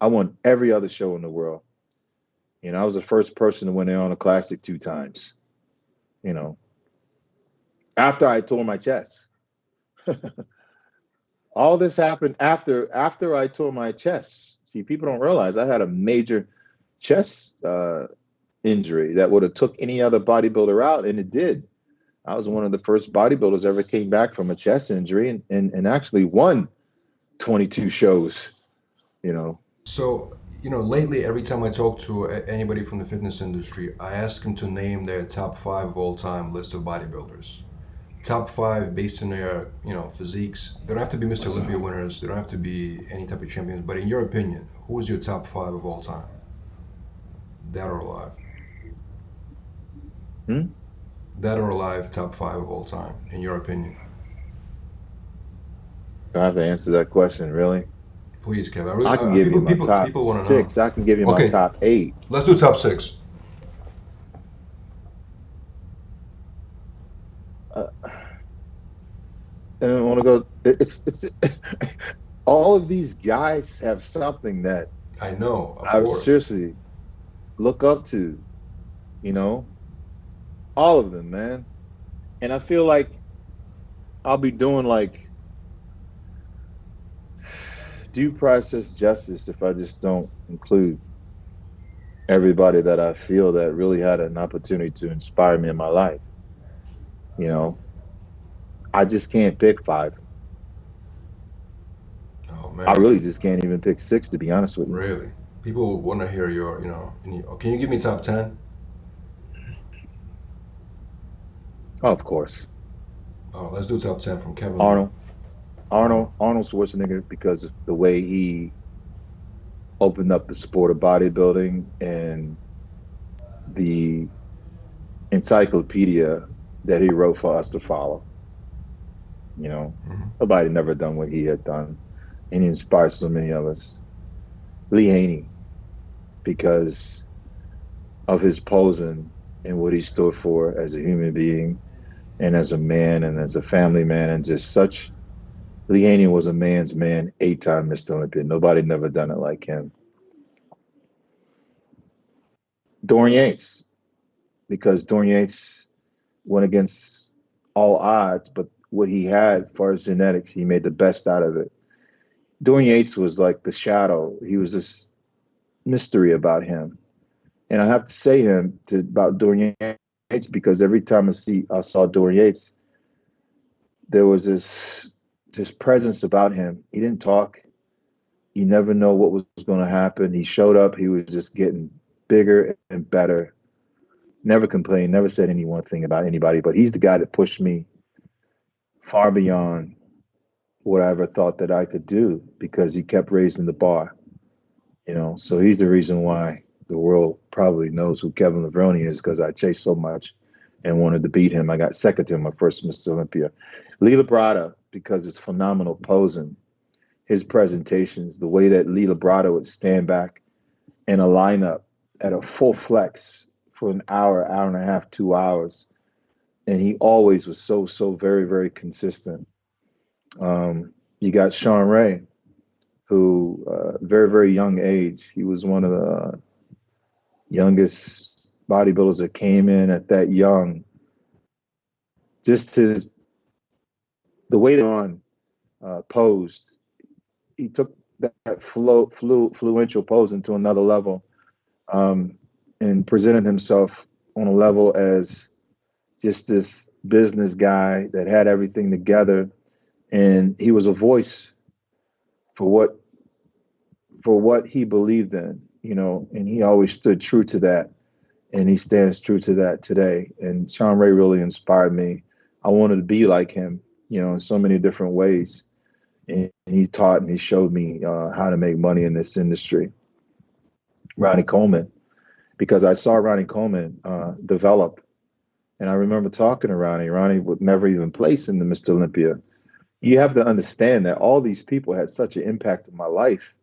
I won every other show in the world. I was the first person to win the Arnold Classic 2 times. After I tore my chest. All this happened after I tore my chest. See, people don't realize I had a major chest injury that would have took any other bodybuilder out, and it did. I was one of the first bodybuilders ever came back from a chest injury and actually won 22 shows, So, lately, every time I talk to anybody from the fitness industry, I ask them to name their top 5 of all time list of bodybuilders. Top 5 based on their, physiques. They don't have to be Mr. Olympia winners. They don't have to be any type of champions. But in your opinion, who is your top 5 of all time? Dead or alive? Dead or alive, top 5 of all time, in your opinion? I have to answer that question, really. Please, Kevin. I can give you my top people want to know. 6. I can give you my Okay, top 8. let's do top 6. And I want to go. It's all of these guys have something that I know, of I course. seriously look up to. All of them, man. And I feel like I'll be doing like due process justice if I just don't include everybody that I feel that really had an opportunity to inspire me in my life. I just can't pick 5. Oh man, I really just can't even pick 6, to be honest with you. really? People want to hear your, can you give me top 10? Oh, of course. Oh, let's do top 10 from Kevin. Arnold Schwarzenegger, because of the way he opened up the sport of bodybuilding and the encyclopedia that he wrote for us to follow. Nobody had never done what he had done, and he inspired so many of us. Lee Haney, because of his posing and what he stood for as a human being and as a man and as a family man, and just such. Lee Haney was a man's man, 8-time Mr. Olympia. Nobody never done it like him. Dorian Yates, because Dorian Yates went against all odds, but what he had as far as genetics, he made the best out of it. Dorian Yates was like the shadow. He was this mystery about him. And I have to say about Dorian Yates because every time I saw Dorian Yates, there was this presence about him. He didn't talk. You never know what was going to happen. He showed up. He was just getting bigger and better. Never complained, never said any one thing about anybody, but he's the guy that pushed me far beyond what I ever thought that I could do because he kept raising the bar. So he's the reason why the world probably knows who Kevin Levrone is, because I chased so much and wanted to beat him. I got second to him, my first Mr. Olympia. Lee Labrada, because his phenomenal posing, his presentations, the way that Lee Labrada would stand back in a lineup at a full flex for an hour and a half, 2 hours. And he always was so very, very consistent. You got Sean Ray, who very, very young age, he was one of the youngest bodybuilders that came in at that young. Just the way that posed, he took that fluential pose into another level, and presented himself on a level as just this business guy that had everything together, and he was a voice for what he believed in, and he always stood true to that, and he stands true to that today. And Sean Ray really inspired me. I wanted to be like him, in so many different ways. And he taught and he showed me how to make money in this industry. Ronnie Coleman, because I saw Ronnie Coleman develop. And I remember talking to Ronnie. Ronnie would never even place in the Mr. Olympia. You have to understand that all these people had such an impact in my life.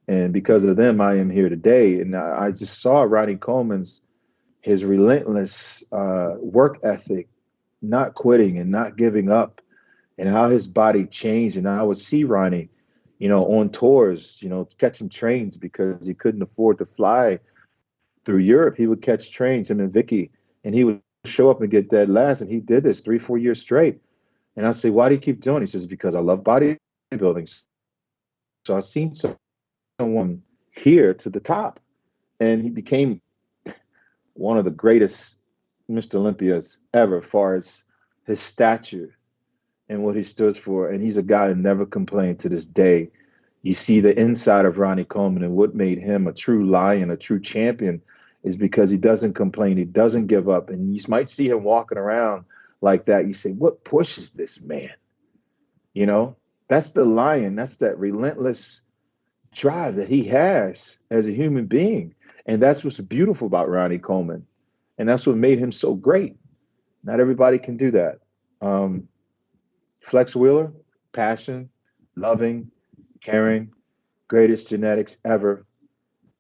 And because of them, I am here today. And I just saw Ronnie Coleman's his relentless work ethic, not quitting and not giving up, and how his body changed. And I would see Ronnie, on tours, catching trains because he couldn't afford to fly through Europe. He would catch trains, him and Vicky, and he would show up and get dead last. And he did this 3, 4 years straight. And I say, why do you keep doing it? He says, because I love bodybuilding. So I seen someone here to the top. And he became one of the greatest Mr. Olympias ever, as far as his stature and what he stood for. And he's a guy who never complained to this day. You see the inside of Ronnie Coleman, and what made him a true lion, a true champion, is because he doesn't complain. He doesn't give up. And you might see him walking around like that. You say, what pushes this man? You know, that's the lion. That's that relentless drive that he has as a human being. And that's what's beautiful about Ronnie Coleman. And that's what made him so great. Not everybody can do that. Um, Flex Wheeler, passion, loving, caring, greatest genetics ever.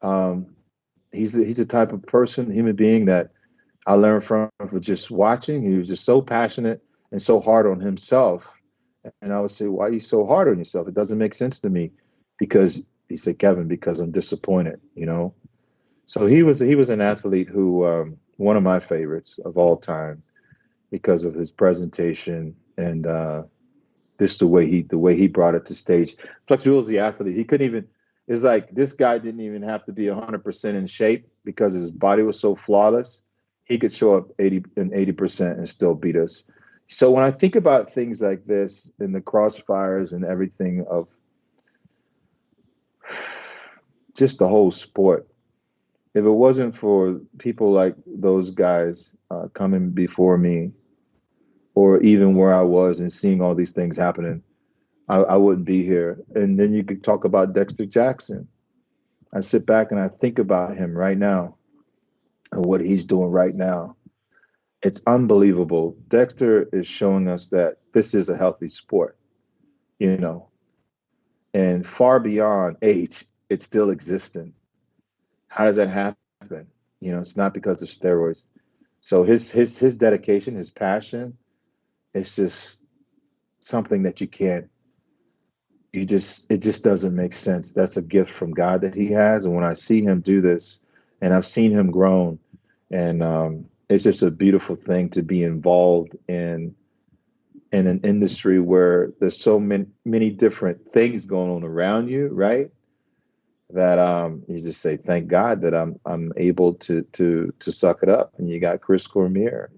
Um, he's the type of person, human being that I learned from for just watching. He was just so passionate and so hard on himself. And I would say, why are you so hard on yourself? It doesn't make sense to me. Because he said, Kevin, because I'm disappointed. So he was an athlete who one of my favorites of all time because of his presentation and just the way he brought it to stage. Flex Wheeler's the athlete. He couldn't even. It's like this guy didn't even have to be 100% in shape because his body was so flawless. He could show up 80% and still beat us. So when I think about things like this and the crossfires and everything of just the whole sport, if it wasn't for people like those guys coming before me, or even where I was and seeing all these things happening, I wouldn't be here. And then you could talk about Dexter Jackson. I sit back and I think about him right now and what he's doing right now. It's unbelievable. Dexter is showing us that this is a healthy sport, you know, and far beyond age, it's still existing. How does that happen? It's not because of steroids. So his dedication, his passion, it's just something that you can't. It just doesn't make sense. That's a gift from God that he has. And when I see him do this, and I've seen him grown, and it's just a beautiful thing to be involved in an industry where there's so many different things going on around you, right? That you just say, thank God that I'm able to suck it up. And you got Chris Cormier,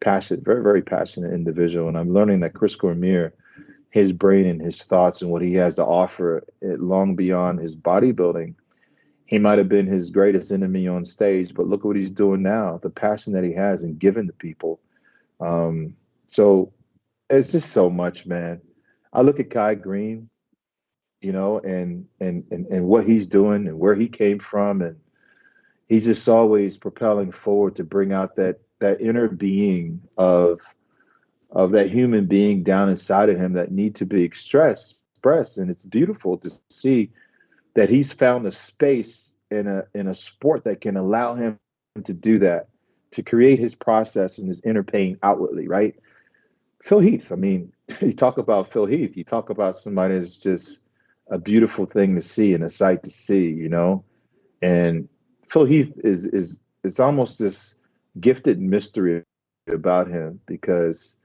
passionate, very, very passionate individual. And I'm learning that Chris Cormier, his brain and his thoughts and what he has to offer, it long beyond his bodybuilding. He might have been his greatest enemy on stage, but look what he's doing now, the passion that he has and giving to people. So it's just so much, man. I look at Kai Green, and what he's doing and where he came from, and he's just always propelling forward to bring out that inner being of that human being down inside of him that need to be expressed. And it's beautiful to see that he's found a space in a sport that can allow him to do that, to create his process and his inner pain outwardly, right? Phil Heath, I mean, you talk about Phil Heath, you talk about somebody that's just a beautiful thing to see and a sight to see. And Phil Heath is it's almost this gifted mystery about him because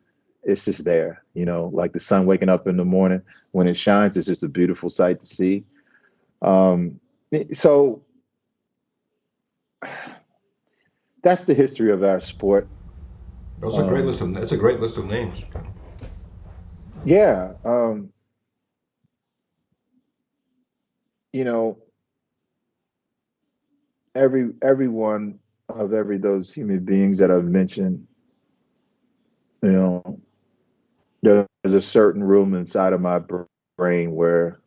it's just there, like the sun waking up in the morning when it shines. It's just a beautiful sight to see. So that's the history of our sport. That's a great Um, list of that's a great list of names. yeah, you know, every one of every those human beings that I've mentioned, you know, there's a certain room inside of my brain where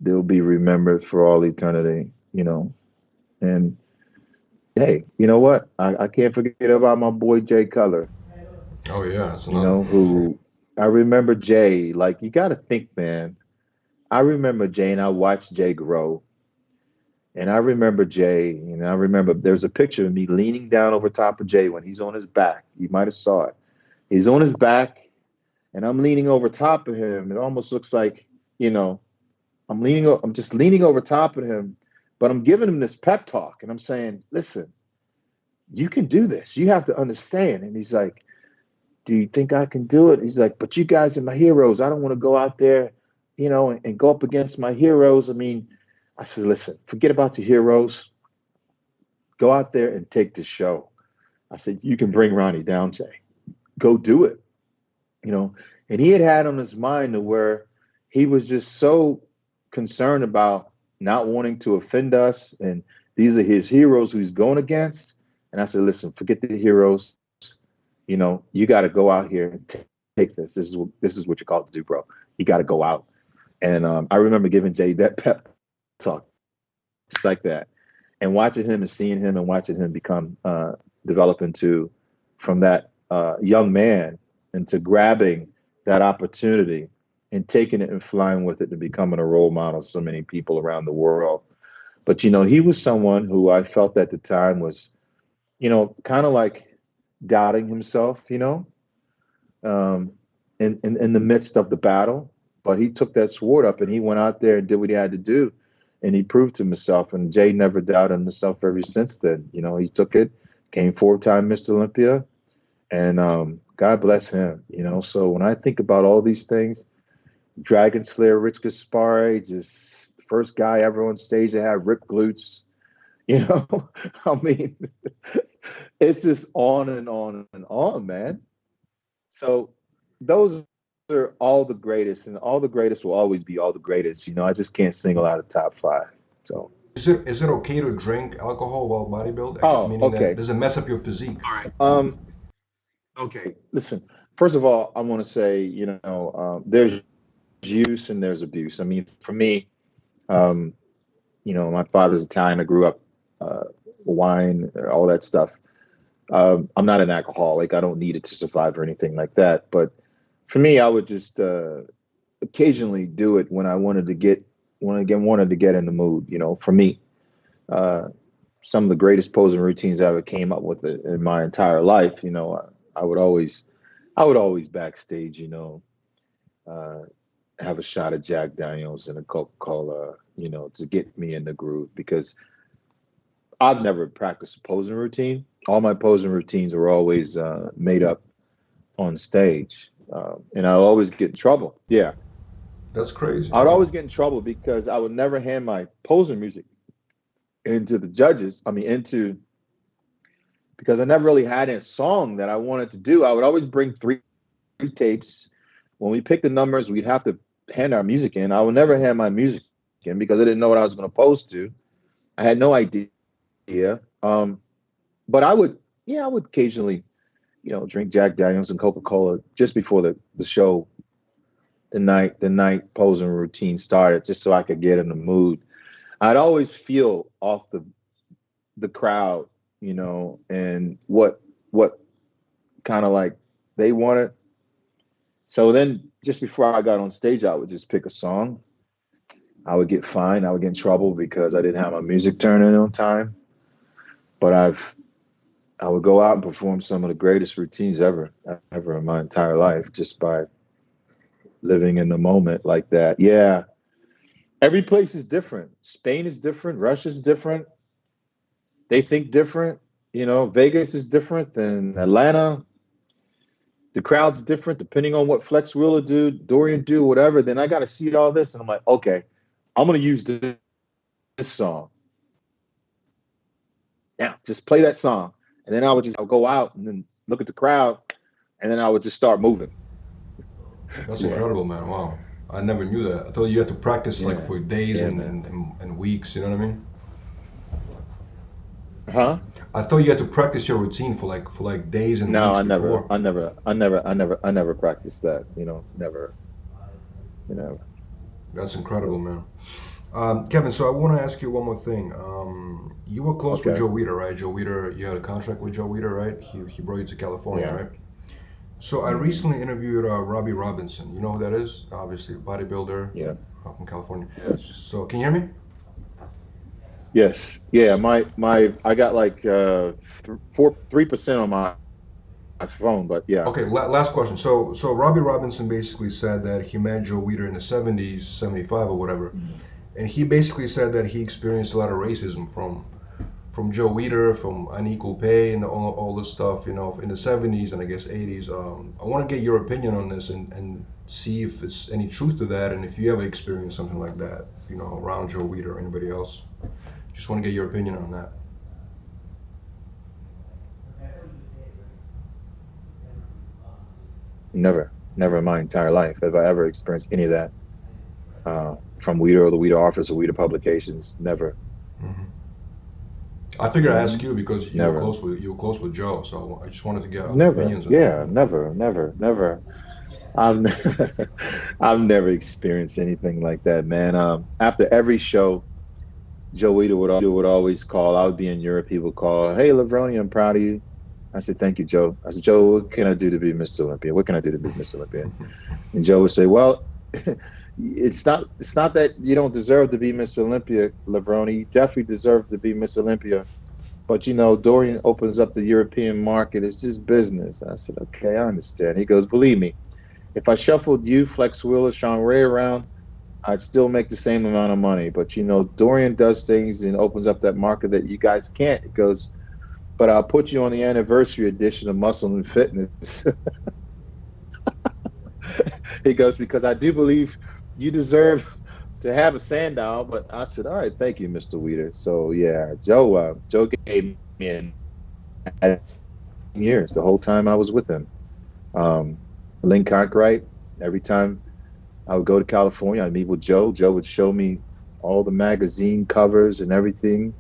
they'll be remembered for all eternity, you know. And hey, you know what? I can't forget about my boy Jay Cutler, Oh yeah, that's you another. know, who I remember Jay. Like, you got to think, man. I remember Jay and I watched Jay grow. And I remember Jay, and I remember there's a picture of me leaning down over top of Jay when he's on his back. You might have saw it. He's on his back, and I'm leaning over top of him. It almost looks like, you know, I'm just leaning over top of him, but I'm giving him this pep talk, and I'm saying, listen, you can do this. You have to understand. And he's like, do you think I can do it? He's like, but you guys are my heroes. I don't want to go out there, you know, and go up against my heroes. I mean, I said, listen, forget about your heroes. Go out there and take the show. I said, you can bring Ronnie down, Jay. Go do it, you know. And he had on his mind to where he was just so concerned about not wanting to offend us. And these are his heroes who he's going against. And I said, listen, forget the heroes. You know, you got to go out here and take this. This is what you're called to do, bro. You got to go out. And I remember giving Jay that pep talk, just like that, and watching him and seeing him and watching him become develop into from that young man into grabbing that opportunity and taking it and flying with it and becoming a role model to so many people around the world. But you know, he was someone who I felt at the time was, you know, kind of like doubting himself, you know, um, in the midst of the battle. But he took that sword up and he went out there and did what he had to do. And he proved to himself. And Jay never doubted himself ever since then. You know, he took it, came 4-time Mr. Olympia, and God bless him. You know, so when I think about all these things, Dragon Slayer, Rich Gaspare, just the first guy ever on stage to have ripped glutes. You know, I mean, it's just on and on and on, man. So those are all the greatest, and all the greatest will always be all the greatest. You know, I just can't single out a top five. So, Is it okay to drink alcohol while bodybuild? oh, Meaning that okay, does it mess up your physique? all right. Okay. Listen, first of all, I want to say, you know, there's use and there's abuse. I mean, for me, um, you know, my father's Italian. I grew up uh, wine, all that stuff. I'm not an alcoholic. I don't need it to survive or anything like that. But for me, I would just occasionally do it when I wanted to get in the mood. You know, for me, uh, some of the greatest posing routines I ever came up with in my entire life. You know, I would always, I would always backstage. You know, uh, have a shot of Jack Daniels and a Coca Cola. You know, to get me in the groove because I've never practiced a posing routine. All my posing routines were always made up on stage, and I would always get in trouble. Yeah, That's crazy. I would Wow. always get in trouble because I would never hand my posing music into the judges. I mean, into because I never really had a song that I wanted to do. I would always bring three tapes. When we picked the numbers, we'd have to hand our music in. I would never hand my music in because I didn't know what I was going to pose to. I had no idea. But I would, yeah, I would occasionally, you know, drink Jack Daniels and Coca Cola just before the show, the night posing routine started, just so I could get in the mood. I'd always feel off the crowd, you know, and what kind of like they wanted. So then, just before I got on stage, I would just pick a song. I would get fined. I would get in trouble because I didn't have my music turned in on time. But I would go out and perform some of the greatest routines ever in my entire life just by living in the moment like that. Yeah, every place is different. Spain is different. Russia's different. They think different. You know, Vegas is different than Atlanta. The crowd's different depending on what Flex Wheeler do, Dorian do, whatever. Then I got to see all this, and I'm like, okay, I'm gonna use this song. Now, just play that song, and then I'll go out and then look at the crowd. and then I would just start moving. That's Yeah, incredible, man. Wow. I never knew that. I thought you had to practice like yeah, for days yeah, and, man. and weeks, you know what I mean? Huh? I thought you had to practice your routine for like days and No, weeks I never, before. I never, I never, I never, I never practiced that. Never, you know. That's incredible, man. Kevin, so I want to ask you one more thing. You were close with Okay. Joe Weider, right? Joe Weider, you had a contract with Joe Weider, right? He brought you to California, Yeah. right? So I Hmm. recently interviewed Robbie Robinson. You know who that is? Obviously, a bodybuilder Yeah. from California. Yes. So can you hear me? Yes. Yeah. I got like 3% on my phone, but yeah. Okay, last question. So Robbie Robinson basically said that he met Joe Weider in the 70s, 75 or whatever. Mhm. And he basically said that he experienced a lot of racism from Joe Weider, from unequal pay and all this stuff, in the 70s and I guess 80s. I want to get your opinion on this and see if it's any truth to that and if you ever experienced something like that, around Joe Weider or anybody else. Just want to get your opinion on that. Never in my entire life have I ever experienced any of that from Weeder or the Weeder office or Weeder publications. Never. Hmm. I figured I'd Hmm. ask you because Never. you were close with Joe, so I just wanted to get other Never. opinions on Yeah. that. Never. Never. Never. I've I've never experienced anything like that, man. After every show, Joe Weider would always call. I would be in Europe. He would call, "Hey, Levrone, I'm proud of you." I said, "Thank you, Joe." I said, "Joe, what can I do to be Mr. Olympia? What can I do to be Mr. Olympia?" And Joe would say, "Well, it's not that you don't deserve to be Mr. Olympia, Levrone. You definitely deserve to be Miss Olympia. But Dorian opens up the European market. It's just business." I said, "Okay, I understand." He goes, "Believe me, if I shuffled you, Flex Wheeler, Sean Ray around, I'd still make the same amount of money. But Dorian does things and opens up that market that you guys can't." It goes, "But I'll put you on the anniversary edition of Muscle and Fitness." He goes, "Because I do believe you deserve to have a Sandow." But I said, "All right, thank you, Mr. Weeder." So yeah, Joe gave me 10 years the whole time I was with him. Um, Lynn Conkright, every time I would go to California, I'd meet with Joe. Joe would show me all the magazine covers and everything,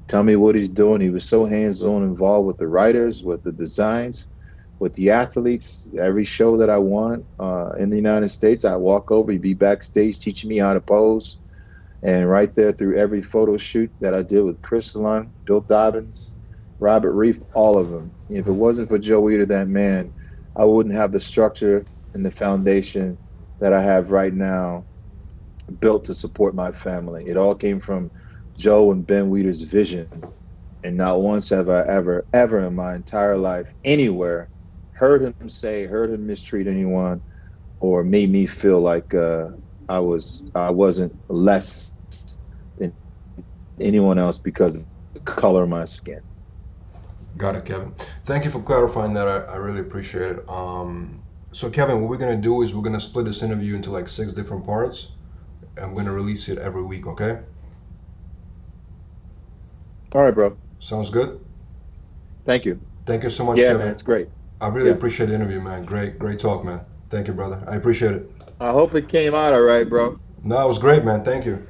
tell me what he's doing. He was so hands-on involved with the writers, with the designs, with the athletes. Every show that I won in the United States, I'd walk over, he'd be backstage teaching me how to pose. And right there through every photo shoot that I did with Chris Salon, Bill Dobbins, Robert Reef, all of them. If it wasn't for Joe Weider, that man, I wouldn't have the structure and the foundation that I have right now built to support my family. It all came from Joe and Ben Weider's vision. And not once have I ever in my entire life, anywhere, heard him mistreat anyone, or made me feel like I wasn't less than anyone else because of the color of my skin. Got it, Kevin. Thank you for clarifying that. I really appreciate it. So, Kevin, what we're going to do is we're going to split this interview into like 6 different parts. I'm going to release it every week, okay? All right, bro. Sounds good? Thank you. Thank you so much, Yeah, man, Kevin. it's great. I really Yeah. appreciate the interview, man. Great talk, man. Thank you, brother. I appreciate it. I hope it came out all right, bro. No, it was great, man. Thank you.